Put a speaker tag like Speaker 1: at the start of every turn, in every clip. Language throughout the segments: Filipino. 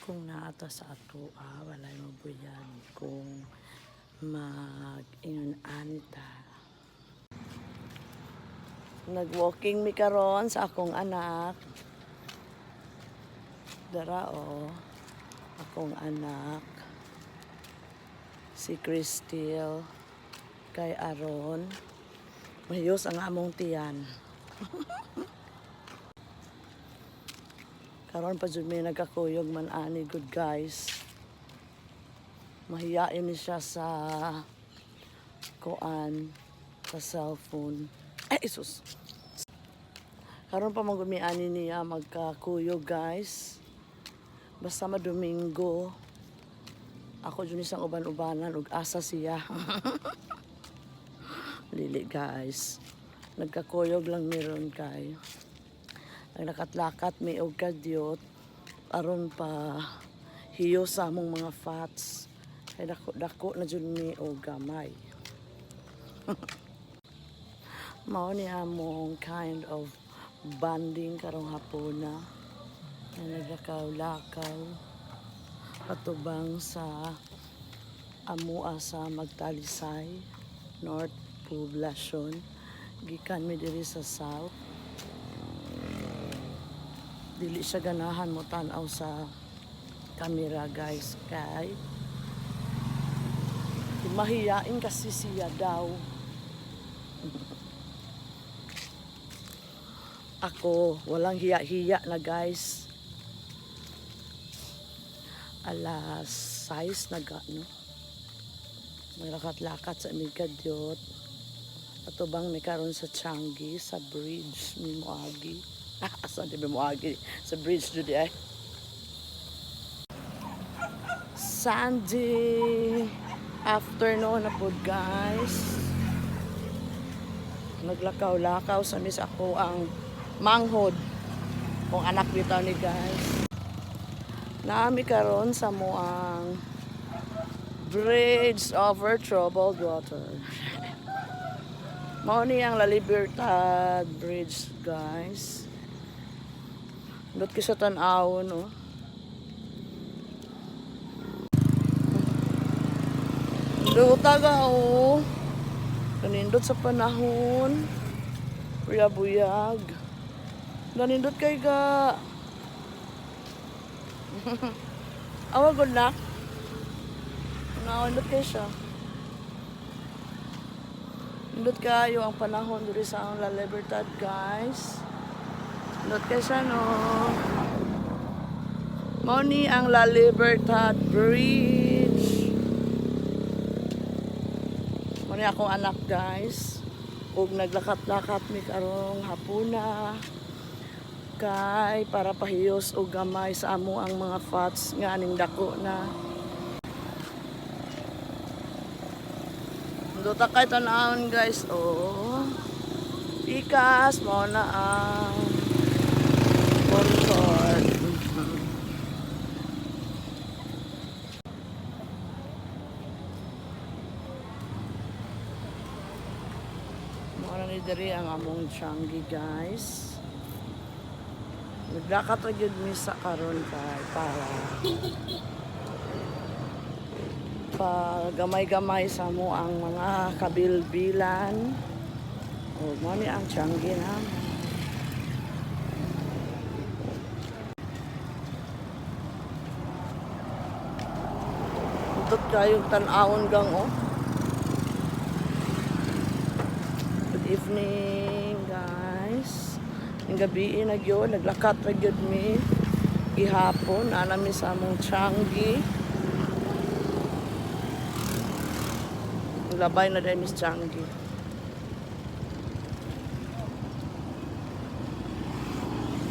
Speaker 1: kung naata sa ato walay mabuyan kung mag-inunanta. Nag-walking mi karon sa akong anak. Dara akong anak si Crystal kay Aron. Mahiyos ang among tiyan. Karon pa jud may nagkakuyog man ani good guys. Mahiyain ni siya sa kuan sa cellphone. Ay isus. Karon pa magumi ani niya magkakuyog guys. Basta madomingo. Ako jud isang uban-ubanan ug asa siya. Lili guys. Nagkakuyog lang meron kay. Naglakat-lakat may og kadyot aron pa hiyo sa among mga fats. Kay dako na jud mi og gamay. Mao ni among kind of bonding karong hapuna. Naglakaw-lakaw patubang sa amua sa Magtalisay North Poblacion. Gikan mi diri sa South. Dili siya ganahan mo tan-aw sa camera guys kay mahiyain kasi siya daw. Ako walang hiya-hiya na guys. Alas 6 no. Maglakat-lakat sa Migadyot. Atubang mi karon sa Changi sa bridge ni Moagi. Asa di Moagi sa bridge jud ay. Sunday afternoon na pod guys. Naglakaw-lakaw sa mis ako ang manghod kung anak bitaw ni guys. Naami karon sa moang bridge over troubled water. Mao ni ang La Libertad Bridge guys. Ndot ki sa tan-aw no. Ndot taga kanindot sa panahon. Buyag-buyag. Nanindot kay ga. Awa good na. Naundot kay siya. Indot kayo ang panahon diri sa La Libertad guys. Indot kay siya no. Mao ni ang La Libertad Bridge. Mao ni akong anak guys. Ug naglakat-lakat mi karong hapuna. Kay para pahiyos o gamay sa amo ang mga fats nga aning dako na. Duta kay tan-awon guys Pikas mo na ang sponsor. Mo na ni diri ang among Changi guys. Naglakat ra gyud mi sa karon kay para gamay-gamay sa mo ang mga kabilbilan. O mo ni ang Changi na. Utot kayo tan-awon gang Good evening guys. Ang gabi na gyud naglakat ra gyud mi gihapon ana mi sa among Changi. Labay na dahil Miss Changi.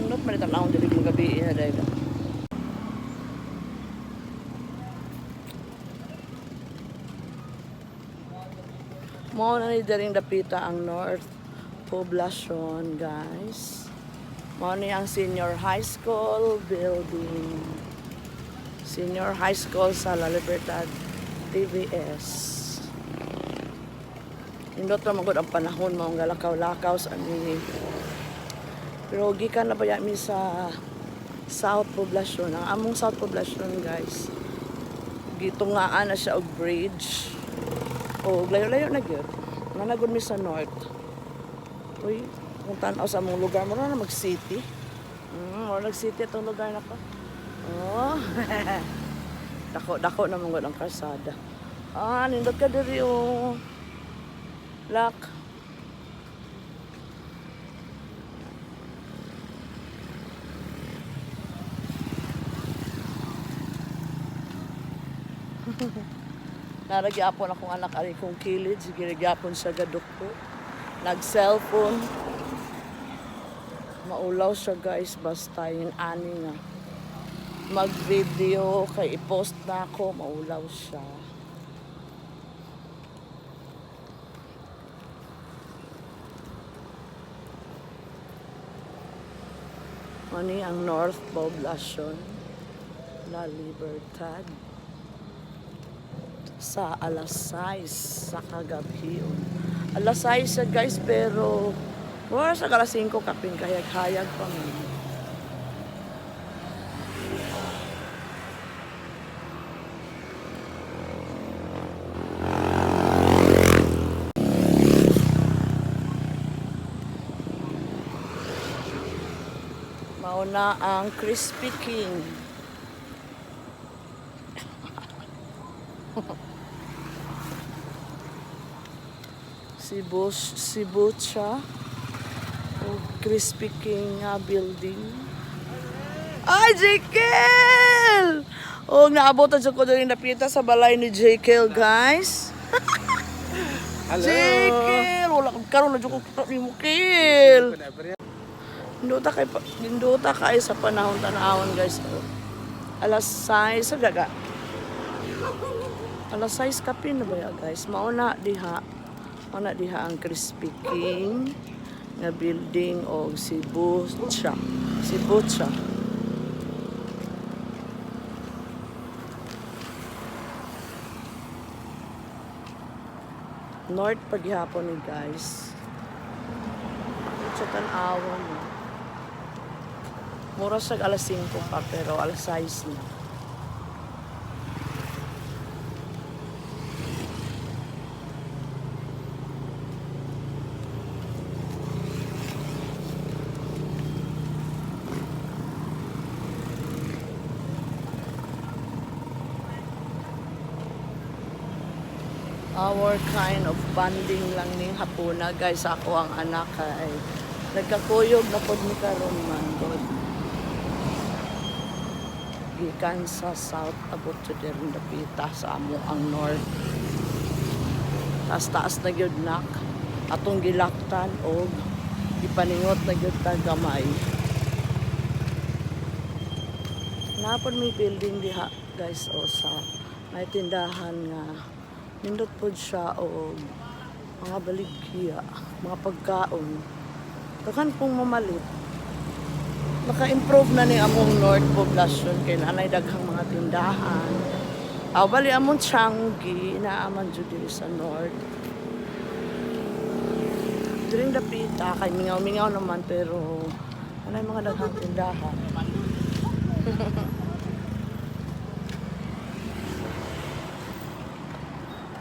Speaker 1: Ngunit manitan akong dili mga gabi na dahil. Mo na ni daring dapita ang North Poblacion guys. Mo ni ang Senior High School building. Senior High School sa La Libertad TVS. Indot ra magud ang panahon mao galakaw-lakaw sa ani. Pero gikan na ba mi sa South Poblacion. Ang among South Poblacion, guys, gitungaan na siya og bridge. O layo-layo na gyud. Nanagod mi sa north. Uy, kung tanaw sa among lugar mo na mag-city. Nag-city itong lugar na ko. Oh. Dako na mong ang kalsada. Nindot ka diri o. Lak. Naragyapon akong anak ari kong kilid. Sige, nagyapon siya gadukto. Nag-cellphone. Maulaw siya, guys. Basta yung ani nga. Mag-video. Kay i-post na ako. Maulaw siya. Mani ang North Poblacion. La Libertad. Sa alas 6 sa kagabion. Alas 6 siya, guys, pero sa alas 5 kapin kahayag-hayag pa man. Mauna ang Crispy King. Sibucha o Crispy King nga building. Ay, Jekyll! O, naabot na ko doon yung napita sa balay ni Jekyll, guys.
Speaker 2: Hello.
Speaker 1: Jekyll! Wala kang karoon na dyan ko ni Mukil. Ninduta kay sa panahon tanahon, guys. Alas 6 sa daga. Alas 6 kapin na ba ya, guys? Mauna diha ang Crispy King nga building o Sibucha. North paghihapon ni, guys. Sa tan-awon mo. Mura siya alas 5 pa pero alas 6 na. Our kind of bonding lang ning hapuna, guys. Ako ang anak ay nagkakuyog na pod mi karon man god. Gikan sa south abot to derin dapita sa amo ang north. Taas na gyud nak atong gilaktan og gipaningot na gyud ta gamay. Napon mi building diha, guys, o sa may tindahan nga nindot po siya o mga baligya, mga pagkaon. Takan pong mamalit. Naka-improve na ni among North Poblacion kay nanay daghang mga tindahan. Bali among Changi na aman jud diri sa North. Diring dapita kay mingaw-mingaw naman pero nanay mga daghang tindahan.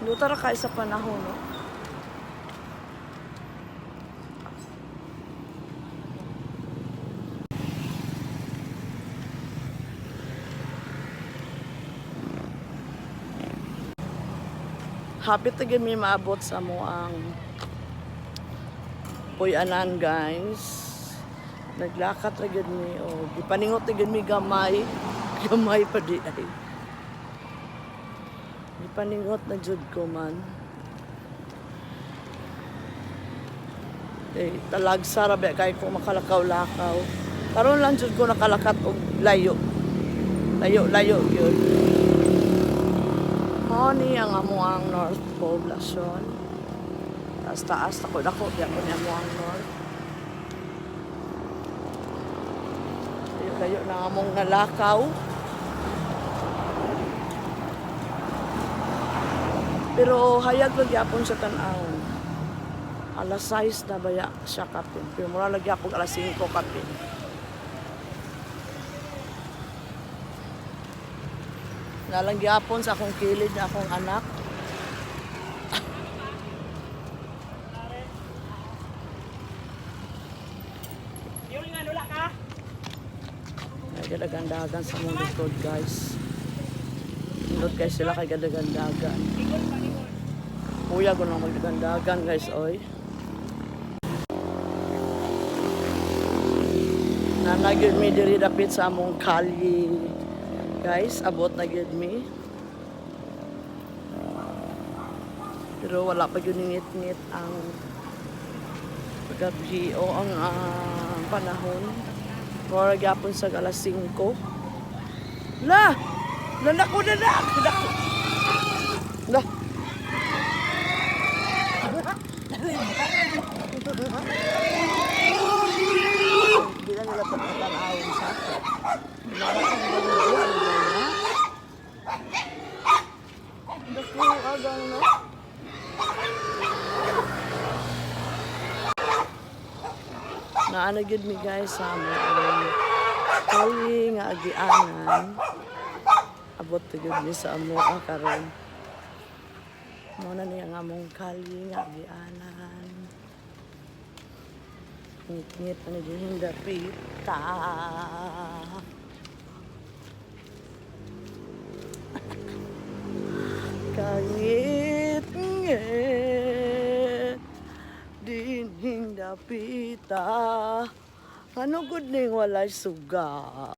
Speaker 1: Lutara kayo sa panahon, no? Happy to may maabot sa mo ang puyanan, guys. Naglakat na gid mi o gipaningot na gid mi gamay pa di ay. Gipaningot na jud ko man. Talagsa ra ba kay ko makalakaw-lakaw. Karon lang jud ko nakalakat og layo. Layo yun. Ni ang amuang North Poblacion. Taas dako diyan ko ni amuang North. Layo na among nalakaw. Pero hayag magyapon sa tan-awon. Alas 6 na baya siya kapin. Pero mura nagyapon alas 5 kapin. Nalang gyapon sa akong kilid na akong anak. Ay gadagandagan sa mong likod guys. Nindot guys sila kay gadagandagan. Kuya ko nang magdagandagan guys oy. Na nagyud mi diri dapit sa among kalye. Guys, abot na gyud mi. Pero wala pa yun ngit-ngit ang gabi o ang panahon. Mura gyapon sa alas 5. La! Nanako na na! Nanako! La! Hindi na nila pagkatanawin sa akin. Naku, agang na. Naano gid mi guys sa among kali nga agianan. Abot to gid mi sa amo karon. Mo na niya nga among kali nga agianan. Ngit-ngit na ni hinda pita. Kangit-ngit din hinda pita. Ano gud ning walay suga?